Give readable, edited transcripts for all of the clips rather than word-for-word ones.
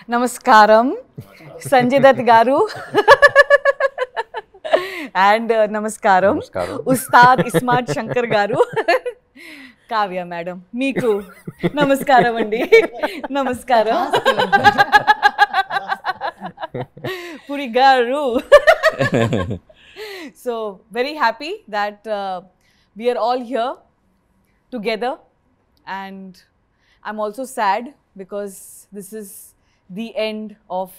Namaskaram, Sanjay Dutt Garu. And Namaskaram, Ustad Ismat Shankar Garu. Kavya Madam, Meeku. Namaskaram Andi. Namaskaram. Puri Garu. So, very happy that we are all here together, and I'm also sad because this is the end of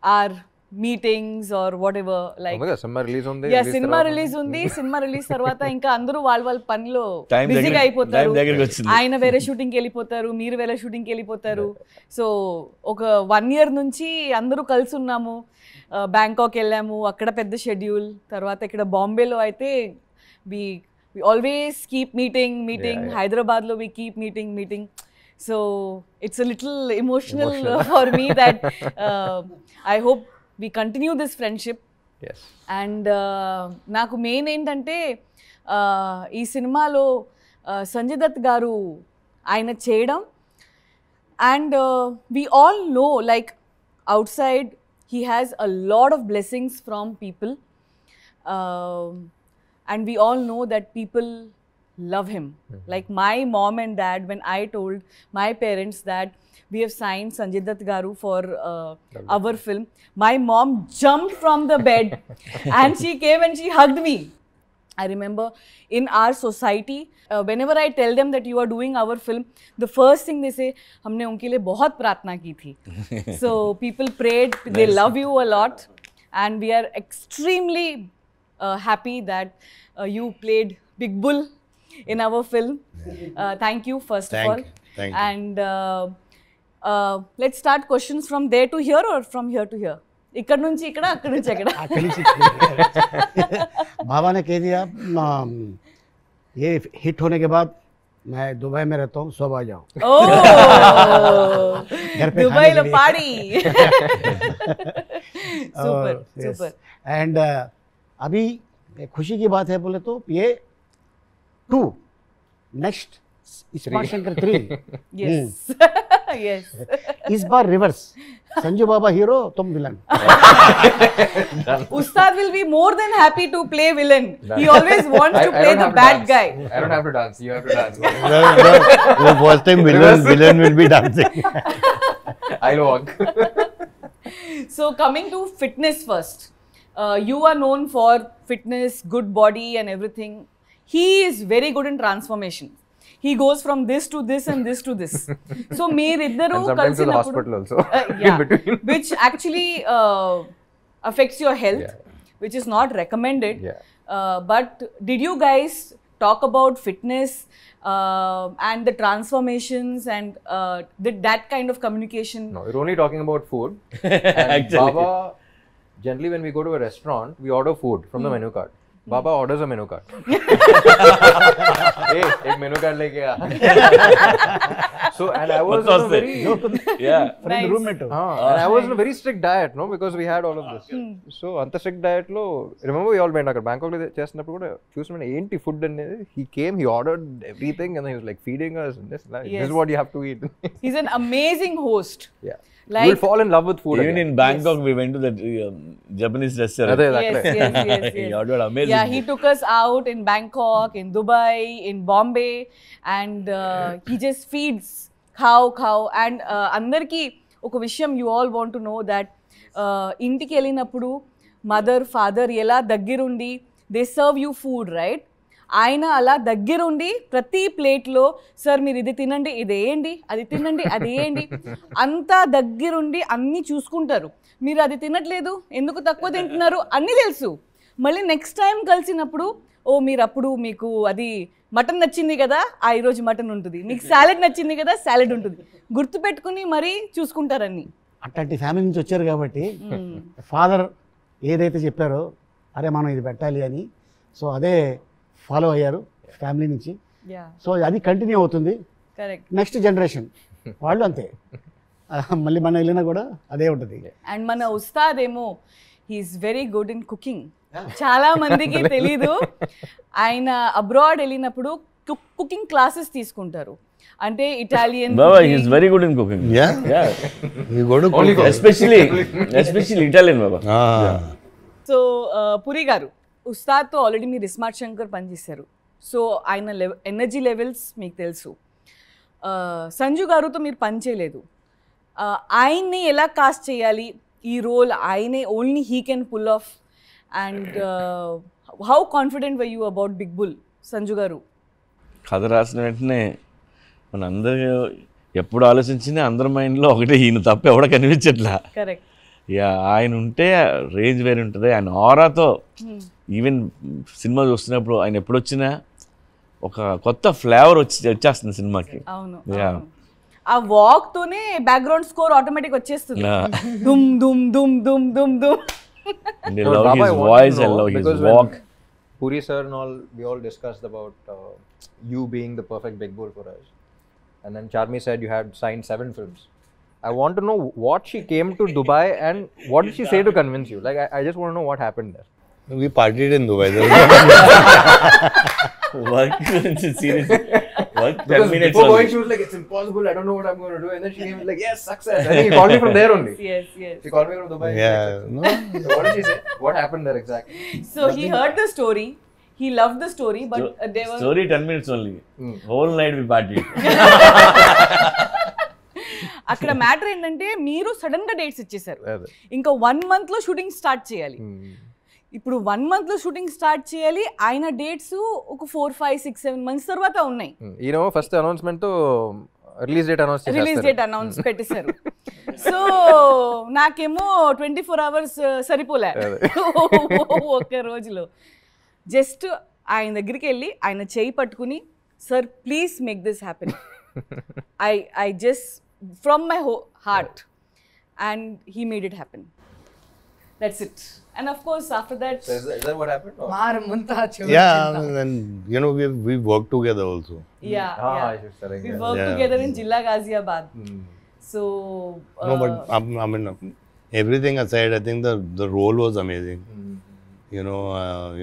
our meetings or whatever. Like, cinema release undi. Yeah, cinema release undi. Cinema release tarvata inka andaru వాళ్ళ పనిలో బిజీగా అయిపోతారు. ఆయన వేరే shooting కి వెళ్ళిపోతారు, మీరు వేరే షూటింగ్ కి వెళ్ళిపోతారు. సో ఒక 1 year నుంచి అందరూ కలిసి ఉన్నాము. బ్యాంకాక్ వెళ్ళాము, అక్కడ పెద్ద షెడ్యూల్. తర్వాత ఇక్కడ బాంబేలో అయితే we always keep meeting. Hyderabad lo we keep meeting. So it's a little emotional for me that I hope we continue this friendship. Yes. And నాకు మెయిన్ ఏంటంటే ఈ సినిమాలో సంజయ్ దత్ గారు ఆయన చేయడం, and we all know, like, outside he has a lot of blessings from people, and we all know that people love him. Like my mom and dad, when I told my parents that we have signed Sanjay Dutt Garu for our film, my mom jumped from the bed and she came and she hugged me. I remember in our society, whenever I tell them that you are doing our film, the first thing they say, हमने उनके लिए बहुत प्रार्थना की थी. So people prayed, they love you a lot, and we are extremely happy that you played Big Bull in our film. Thank you first of all. Thank you. And let's start questions from there to here or from here to here. ఇక్కడ నుంచి ఇక్కడ, అక్కడ నుంచి అక్కడ. बाबा ने कह दिया ये हिट होने के बाद मैं दुबई में रहता हूँ, सब आ जाओ। घर पे दुबई लो खाने के लिए। पार्टी। Super super. एंड अभी एक खुशी की बात है बोले तो ये 2 next smart Shankar 3 Yes. Yes. इस बार रिवर्स, संजू बाबा हीरो, तुम villain. Ustad will be more than happy to play villain. He always wants to play the bad guy. I don't have to dance. You have to dance. The first time villain will be dancing. I'll walk. So coming to fitness first, you are known for fitness, good body and everything. He is very good in transformation. He goes from this to this and this to this. So meeriddaru And sometimes to the kalsinappudu- hospital also. Yeah, In between. which actually affects your health, which is not recommended. Yeah. But did you guys talk about fitness and the transformations and did that kind of communication? No, we're only talking about food. And Baba, generally when we go to a restaurant, we order food from the menu card. Baba orders a menu card. Hey, एक menu card लेके आ. So and I was on a very Nice. roommate हो। and I was on a very strict diet, no, because we had all of this. So anta strict diet lo, remember we all went aక్కడ Bangkok లో చేస్తున్నప్పుడు కూడా చూస్తున్నాను ఏంటి food అనేది. He came, he ordered everything and then he was like feeding us and this Yes. is what you have to eat. He's an amazing host. Yeah. Like, You'll fall in love with food Even again. in Bangkok, we went to that Japanese restaurant. అదే yes, అక్కడే. yes. He ordered amazing. Yeah, he took us out in Bangkok, in Dubai, in Bombay, and he just feeds cow. And andarki oka vishayam you all want to know that intiki వెళ్ళినప్పుడు mother, father ఎలా దగ్గరుండి they serve you food, right? ఆయన అలా దగ్గరుండి ప్రతి ప్లేట్లో sir మీరు ఇది తినండి, ఇది వేయండి, అది తినండి, అది వేయండి, అంతా దగ్గరుండి అన్నీ చూసుకుంటారు. మీరు అది తినట్లేదు, ఎందుకు తక్కువ తింటున్నారు అన్నీ తెలుసు. మళ్ళీ నెక్స్ట్ టైం కలిసినప్పుడు ఓ మీరు అప్పుడు మీకు అది మటన్ నచ్చింది కదా, ఈరోజు మటన్ ఉంటుంది, మీకు సాలెడ్ నచ్చింది కదా, సాలెడ్ ఉంటుంది, గుర్తుపెట్టుకుని మరీ చూసుకుంటారని. అట్లాంటి ఫ్యామిలీ నుంచి వచ్చారు కాబట్టి ఫాదర్ ఏదైతే చెప్పారో అరే మనం ఇది పెట్టాలి అని, సో అదే ఫాలో అయ్యారు ఫ్యామిలీ నుంచి. సో అది కంటిన్యూ అవుతుంది కరెక్ట్. నెక్స్ట్ జనరేషన్ వాళ్ళు అంతే, మళ్ళీ మనం వెళ్ళినా కూడా అదే ఉంటుంది. అండ్ మన ఉస్తాద్ ఏమో he's very good in cooking. చాలా మందికి తెలీదు, ఆయన అబ్రాడ్ వెళ్ళినప్పుడు కుకింగ్ క్లాసెస్ తీసుకుంటారు అంటే Italian Baba, he is very good in cooking. Yeah? Yeah. You go to cook. Especially Italian, Baba. Ah. So Puri garu ఉస్తాద్తో ఆల్రెడీ మీరు ఇస్మార్ట్ శంకర్ పనిచేశారు సో ఆయన ఎనర్జీ లెవెల్స్ మీకు తెలుసు సంజు గారుతో మీరు పని చేయలేదు ఆయన్ని ఎలా కాస్ట్ చేయాలి ఈ రోల్ ఆయనే only he can pull off and how confident were you about big bull Sanju garu కథ రాసిన వెంటనే మన అందరూ ఎప్పుడు ఆలోచించినా అందరి మైండ్లో ఒకటే ఈయన తప్ప ఎవడ కనిపించట్లా. కరెక్ట్ యా ఆయన ఉంటే రేంజ్ వేరే ఉంటుంది. ఆయన ఆరాతో ఈవెన్ సినిమా చూస్తున్నప్పుడు ఆయన ఎప్పుడు వచ్చినా ఒక కొత్త ఫ్లేవర్ వచ్చేస్తుంది సినిమాకి. అవును యా ఆ వాక్ తోనే బ్యాక్గ్రౌండ్ స్కోర్ ఆటోమేటిక్ వచ్చేస్తుంది దుమ్ దుమ్ దుమ్ దుమ్ దుమ్ దుమ్ And I love his voice, I love his walk. Puri sir and all, we all discussed about you being the perfect Big Bull for us. And then Charmi said you had signed 7 films. I want to know what she came to Dubai and what did she say to convince you? Like, I just want to know what happened there. We partied in Dubai. Work seriously. Work 10 Because minutes before going, only. she was like, it's impossible, I don't know what I'm going to do. And then she came like, yes, success. And he called me from there only. yes yes She called me from Dubai. Yeah. No. So what did she say? What happened there exactly? so he heard the story he loved the story but there were Story 10 minutes only. Whole night we partied. అక్కడ matter ఏంటంటే మీరు sudden గా dates ఇచ్చేసారు అదే. ఇంకా 1 month లో shooting start చేయాలి ఇప్పుడు 1 month లో షూటింగ్ స్టార్ట్ చేయాలి ఆయన డేట్స్ ఒక 4, 5, 6, 7 months తర్వాత ఉన్నాయి ఫస్ట్ అనౌన్స్మెంట్ తో release date announce release date announce పెట్టేశారు సో నాకేమో 24 hours సరిపోలే ఒక్క రోజులో జస్ట్ ఆయన దగ్గరికి వెళ్ళి ఆయన చేయి పట్టుకుని sir please make this happen I just from my heart and he made it happen that's it and of course after that Is that what happened? Or? Yeah, and you know we worked together also. yeah I should say, we yeah. worked Yeah. together in Jilla Ghaziabad so No, but I mean, everything aside, I think the role was amazing. You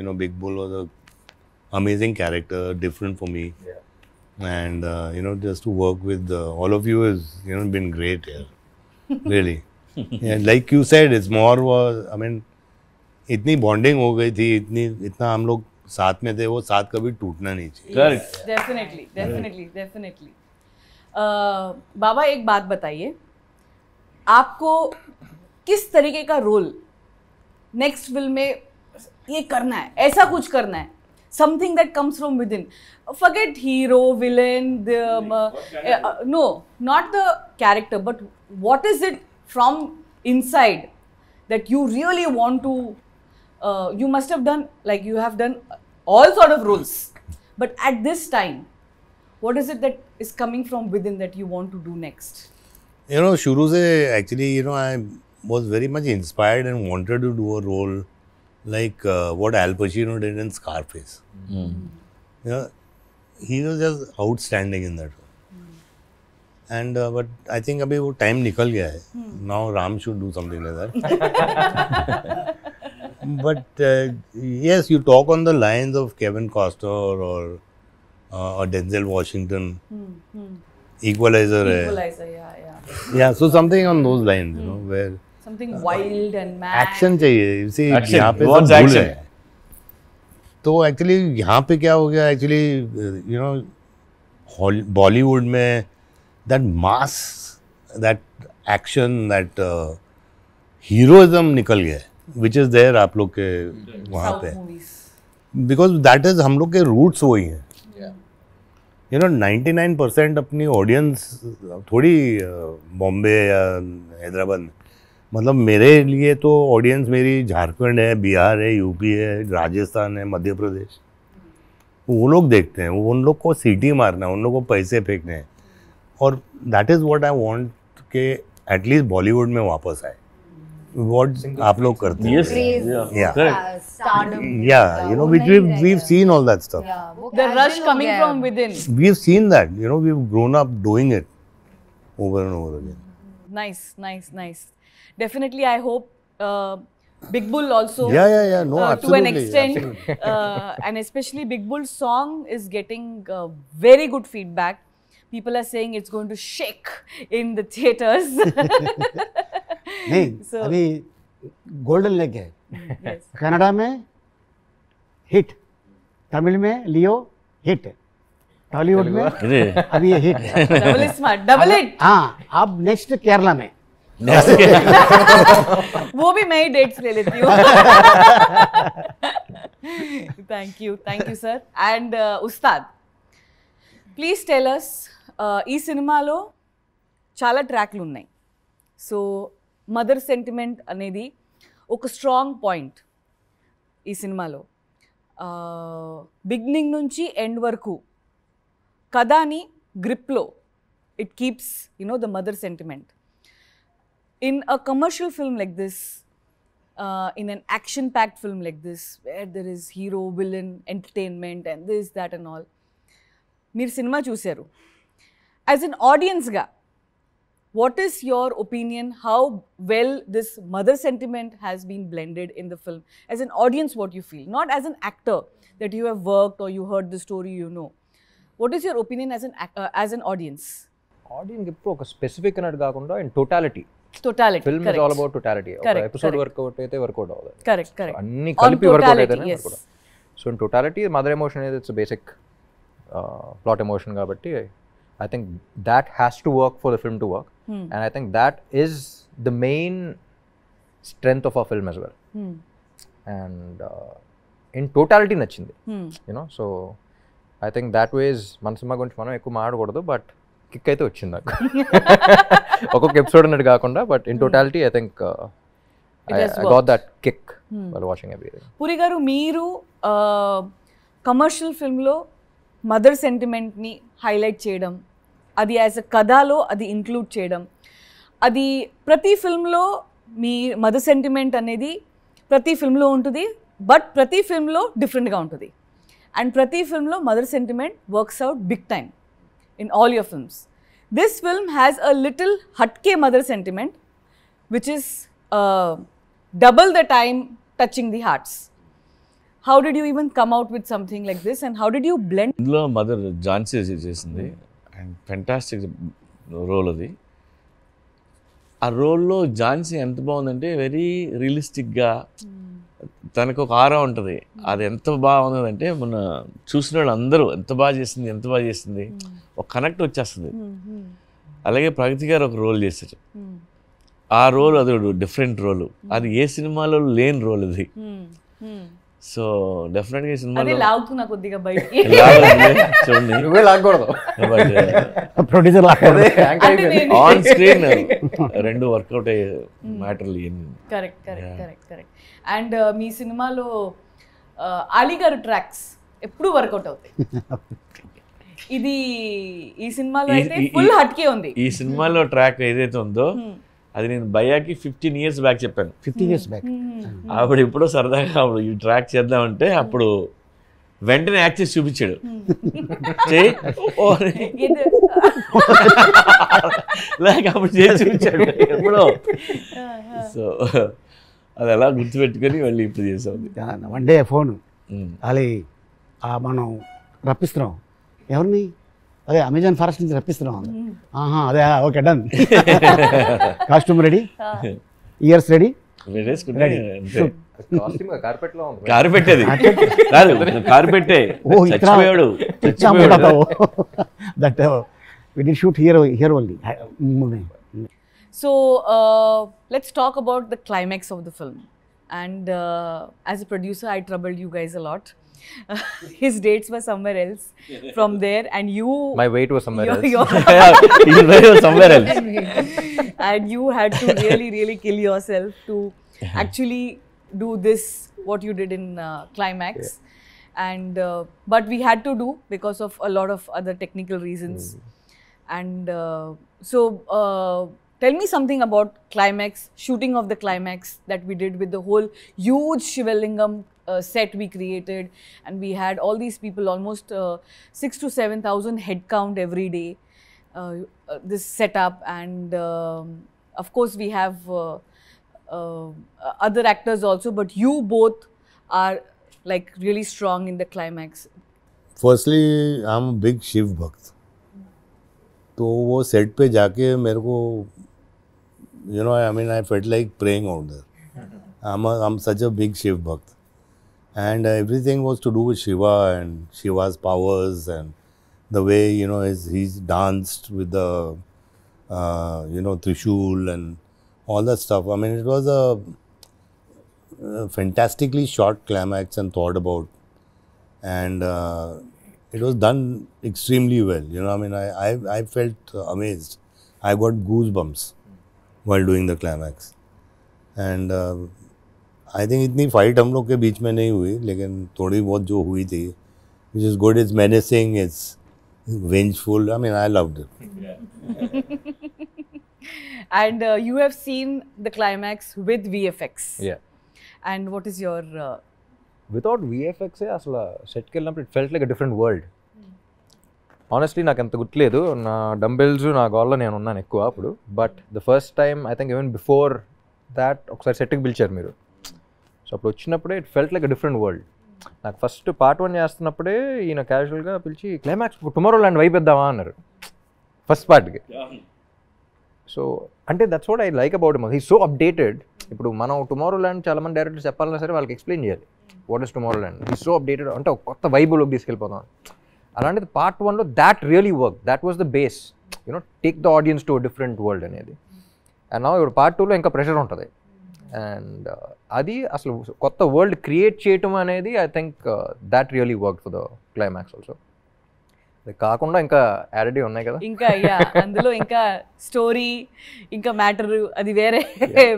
know, Big Bull was a amazing character, different for me. Yeah. And you know, just to work with all of you has been great. Yeah, really. Yeah, like you said, it's more was I mean, इतनी bonding हो गई थी, इतना हम लोग साथ में थे, वो साथ कभी टूटना नहीं चाहिए. Correct. डेफिनेटली बाबा एक बात बताइए आपको किस तरीके का रोल नेक्स्ट फिल्म में ये करना है ऐसा कुछ करना है something that comes from within forget hero villain no not the character but what is it from inside that you really want to you must have done like you have done all sort of roles but at this time what is it that is coming from within that you want to do next You know, शुरू से actually, you know, I was very much inspired and wanted to do a role like what Al Pacino did in Scarface. You know, he was just outstanding in that role. And but I think अभी वो time निकल गया है. Now Ram should do something like that. But yes, you talk on the lines of Kevin Costner or Denzel Washington. Equalizer है. equalizer Yeah, so something on those lines, you know, where something wild and mad action चाहिए. You see, Action. यहाँ पे He सब wants भूल action. गए. तो actually यहाँ पे क्या हो गया एक्चुअली यू नो बॉलीवुड में that mass that action that heroism निकल गया है विच इज़ देयर आप लोग के वहाँ South पे movies बिकॉज दैट इज हम लोग के रूट्स वही हैं. यू नो 99% अपनी ऑडियंस थोड़ी बॉम्बे या हैदराबाद में मतलब मेरे लिए तो ऑडियंस मेरी झारखंड है, बिहार है, यूपी है, राजस्थान है, मध्य प्रदेश. वो लोग देखते हैं, उन लोग को सीटी मारना है, उन लोग को पैसे फेंकने हैं. और that is what I want कि एटलीस्ट बॉलीवुड में वापस आए. व्हाट आप लोग करते हैं. Yes. Craze, Yeah. Correct. stardom. Yeah, you know, which we've seen all that stuff. Yeah, वो the casual rush हो coming गया है. from within We've seen that. You know, we've grown up doing it over and over again. nice definitely I hope Big Bull also. Yeah. No, To an absolutely. extent, and especially Big Bull's song is getting very good feedback. People are saying it's going to shake in the theaters. नहीं So- अभी golden leg है Yes. Canada में hit, Tamil में लियो hit, Tollywood में ఇది अभी ये hit है। Double is smart. Double it. हाँ अब नेक्स्ट केरला में वो भी मैं ही डेट्स ले लेती हूँ. Thank you sir. And Ustaad, please tell us, ఈ సినిమాలో చాలా ట్రాక్లు ఉన్నాయి. సో మదర్ సెంటిమెంట్ అనేది ఒక స్ట్రాంగ్ పాయింట్ ఈ సినిమాలో. బిగినింగ్ నుంచి ఎండ్ వరకు కథని గ్రిప్లో it keeps the mother sentiment. In a commercial film like this, in an action-packed film like this, where there is hero, villain, entertainment, and this, that, and all, మీరు cinema చూశారు. As an audience ga, what is your opinion? How well this mother sentiment has been blended in the film? As an audience, what you feel, not as an actor that you have worked or you heard the story, you know. What is your opinion as an audience? Audience ఇప్పుడు ఒక specific అన్నట్టు కాకుండా in totality Totality. Film is all about totality. ఒక Correct, episode correct. Work out అయితే work out అవ్వదు. Correct. అన్ని On కలిపి work out totality, అయితేనే yes. Work out. So in totality mother emotion అనేది ఇట్స్ బేసిక్ ప్లాట్ ఎమోషన్ కాబట్టి I think that has to work for the film to work, and I think that is the main strength of a film as well. And in totality నచ్చింది, you know. So I think that was మన సినిమా గురించి మనం ఎక్కువ మాట్లాడకూడదు, but kick అయితే వచ్చింది నాకు. ఒక్కొక్క ఎపిసోడ్ అన్నట్టు కాకుండా, but in totality I think It has I got that kick while watching everything. Puri గారు, మీరు కమర్షియల్ ఫిల్మ్లో మదర్ సెంటిమెంట్ని హైలైట్ చేయడం, అది యాజ్ అ కథలో అది ఇంక్లూడ్ చేయడం, అది ప్రతి ఫిల్మ్లో మీ మదర్ సెంటిమెంట్ అనేది ప్రతి ఫిల్మ్లో ఉంటుంది, బట్ ప్రతి ఫిల్మ్లో డిఫరెంట్గా ఉంటుంది. అండ్ ప్రతి ఫిల్మ్లో mother sentiment works out big time in all your films. This film has a little hatke mother sentiment, which is double the time touching the hearts. How did you even come out with something like this, and how did you blend? ఇందులో mother Jhansi చేసింది, and fantastic role అది. ఆ రోల్లో ఝాన్సీ ఎంత బాగుందంటే very రియలిస్టిక్గా, తనకు ఒక ఆరా ఉంటుంది. అది ఎంత బాగుందంటే మన చూసిన వాళ్ళు అందరూ ఎంత బాగా చేసింది ఒక కనెక్ట్ వచ్చేస్తుంది. అలాగే ప్రగతి గారు ఒక రోల్ చేశారు. ఆ రోల్ అది డిఫరెంట్ రోల్, అది ఏ సినిమాలో లేని రోల్ అది. సో డెఫినెట్గా ఈ అదే సినిమాలో లాగుతున్నా కొద్దిగా బయటికి. చూడండి, నువ్వే లాగకూడదు. ప్రొడ్యూసర్ అంటే నేను- ఆన్ స్క్రీన్ రెండు వర్కౌట్ అయ్యే మ్యాటర్లు ఇవన్నీ. కరెక్ట్. అండ్ మీ సినిమాలో అలీ గారు ట్రాక్స్ ఎప్పుడు వర్కౌట్ అవుతాయి. ఇది ఈ సినిమాలో అయితే ఫుల్ హట్కే ఉంది. ఈ సినిమాలో ట్రాక్ ఏదైతే ఉందో అది నేను భయ్యాకి 15 years బ్యాక్ చెప్పాను. 15 years బ్యాక్ అప్పుడు ఎప్పుడో సరదాగా అప్పుడు ఈ ట్రాక్ చేద్దామంటే అప్పుడు వెంటనే యాక్ట్ చేసి చూపించాడు. చెయ్యి ఓ అని. లేక అప్పుడు చేసి చూపించాడు ఎప్పుడో. సో అది అలా గుర్తుపెట్టుకొని మళ్ళీ ఇప్పుడు చేసాం. వన్ డే ఫోన్ అది మనం రప్పిస్తున్నాం, ఎవరిని? అదే అమెజాన్ ఫారెస్ట్ నుంచి రప్పిస్తున్నాం. ఆహా అదే okay done. Costume ready, ears ready, costume carpet లో ఉంది. కారు పెట్టేది కాదు, కారు పెట్టే ఓ చచ్చిపోయాడు. That we did shoot here only. So let's talk about the climax of the film. And as a producer, I troubled you guys a lot. His dates were somewhere else from there, and you. My weight was somewhere else. somewhere else. And you had to really kill yourself to actually do this, what you did in climax. And but we had to do because of a lot of other technical reasons. And so tell me something about climax, shooting of the climax that we did with the whole huge Shivalingam set we created, and we had all these people, almost 6,000 to 7,000 head count every day. This setup, and of course we have other actors also, but you both are like really strong in the climax. Firstly I am big Shiv bhakt, तो वो set पे जाके मेरे को you know I mean I felt like praying out there. I am such a big Shiv bhakt, and everything was to do with Shiva and शिवा's powers and the way you know he's danced with the you know Trishul and all that stuff. I mean it was a fantastically short climax and thought about, and it was done extremely well. You know, I mean, I felt amazed. I got goosebumps while doing the climax, and I think इतनी fight हम लोग के बीच में नहीं हुई, लेकिन थोड़ी बहुत जो हुई थी, which is good. It's menacing. It's vengeful. I mean, I loved it. And you have seen the climax with VFX. Yeah. And what is your without విఎఫ్ఎక్సే అసలు సెట్కి వెళ్ళినప్పుడు it felt like a different world. Honestly నాకు అంత గుర్తులేదు, నా dumbbells నా గోల్లో నేను ఉన్నాను ఎక్కువ అప్పుడు. But the first time I think even before that ఒకసారి సెట్కి పిలిచారు మీరు. సో అప్పుడు వచ్చినప్పుడే it felt like a different world. నాకు ఫస్ట్ పార్ట్ 1 చేస్తున్నప్పుడే ఈయన క్యాజువల్గా పిలిచి క్లైమాక్స్ టుమారో ల్యాండ్ వైపు ఇద్దామా అన్నారు ఫస్ట్ పార్ట్కి. సో అంటే that's what I like about him. He so updated. ఇప్పుడు మనం టుమారో ల్యాండ్ చాలామంది డైరెక్టర్స్ చెప్పాలన్నా సరే వాళ్ళకి ఎక్స్ప్లెయిన్ చేయాలి what is tomorrow land. He so updated, అంటే ఒక కొత్త వైబులోకి తీసుకెళ్ళిపోతాం. అలాంటిది పార్ట్ 1లో that really work, that was the base, you know take the audience to different world అనేది. అండ్ నా ఇప్పుడు పార్ట్ 2లో ఇంకా ప్రెషర్ ఉంటుంది. అండ్ అది అసలు కొత్త వరల్డ్ క్రియేట్ చేయటం అనేది I think that really work for the climax also. కాకుండా ఇంకా యాడెడ్ ఉన్నాయి కదా, ఇంకా అందులో ఇంకా స్టోరీ ఇంకా మ్యాటర్ అది వేరే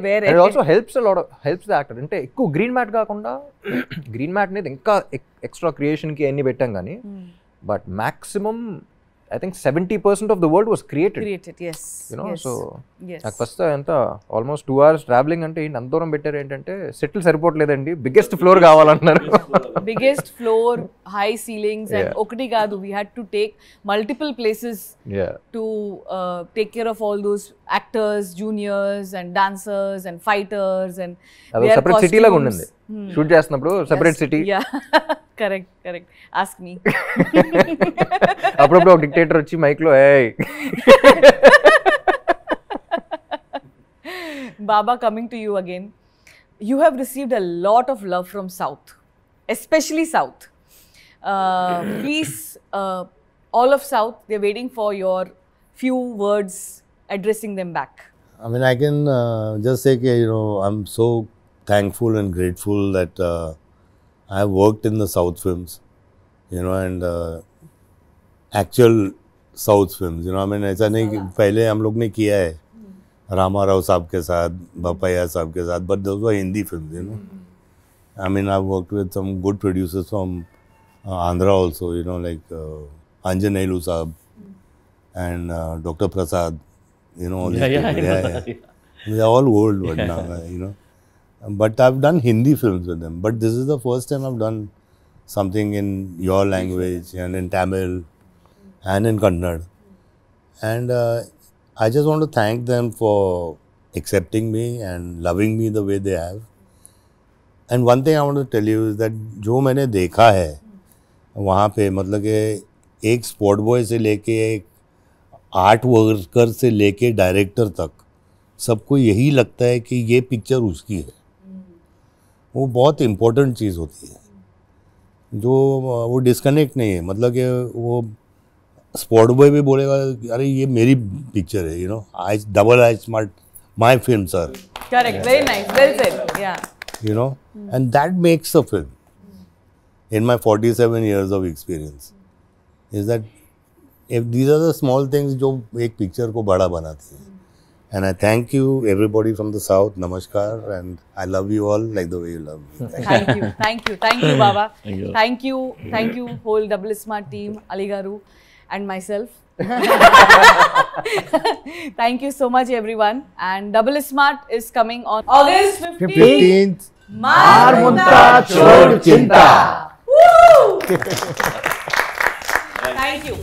వేరే. And also helps helps the actor. అంటే ఎక్కువ గ్రీన్ మ్యాట్ కాకుండా గ్రీన్ మ్యాట్ అనేది ఇంకా ఎక్స్ట్రా క్రియేషన్కి అన్ని పెట్టాం కానీ, but maximum I think 70% of the world was created. Yes. You know, yes. so yes. నాకు ఫస్ట్ ఎంత ఆల్మోస్ట్ 2 hours ట్రావెలింగ్ అంటే ఏంటి అంత దూరం పెట్టారు ఏంటంటే సెటిల్ సరిపోవట్లేదండి, బిగ్గెస్ట్ ఫ్లోర్ కావాలన్నారు. Biggest floor, high ceilings, and ఒకటి కాదు, we had to take multiple places to take care of all those actors, juniors and dancers and fighters and అది సెపరేట్ సిటీ లాగా ఉండింది షూట్ చేస్తున్నప్పుడు. Separate city. Correct ask me. అప్పుడప్పుడు ఒక dictator వచ్చి మైక్లో ఏయ్ Baba, coming to you again, you have received a lot of love from South, especially South. Please, all of South, they're waiting for your few words addressing them back. I mean, I can just say, you know, I'm so thankful and grateful that I have worked in the South films, you know, and actual South films, you know. I mean, ऐसा नहीं कि पहले हम लोग ने किया है रामा राव साहब के साथ, बपैया साहब के साथ, but those were Hindi films, you know. I mean, I've worked with some good producers from Andhra also, you know, like Anjaneyulu Saab and Dr. Prasad, you know. All these people. Yeah. They're all old but now, you know. But I've done Hindi films with them. But this is the first time I've done something in your language and in Tamil and in Kannada. And I just want to thank them for accepting me and loving me the way they have. And one thing I want to tell you is that जो मैंने देखा है वहाँ पे, मतलब कि एक sport boy से लेके एक आर्ट वर्कर से लेके डायरेक्टर तक सबको यही लगता है कि ये पिक्चर उसकी है. वो बहुत इम्पोर्टेंट चीज़ होती है, जो वो डिस्कनेक्ट नहीं है. मतलब कि वो स्पॉट बॉय भी बोलेगा अरे ये मेरी पिक्चर है, you know, I double I smart my film sir. Correct, very nice, well said. Yeah. You know, and that makes a film. In my 47 years of experience, is that if these are the small things जो एक picture को बड़ा बनाती हैं. And I thank you everybody from the South. Namaskar, and I love you all like the way you love me. Thank you, Baba. Thank you. Thank you, whole Double Smart team, Ali Garu, and myself. Thank you so much, everyone. And Double Smart is coming on August 15th. 15th. Marmunta Chod Chinta. Woo! Thank you.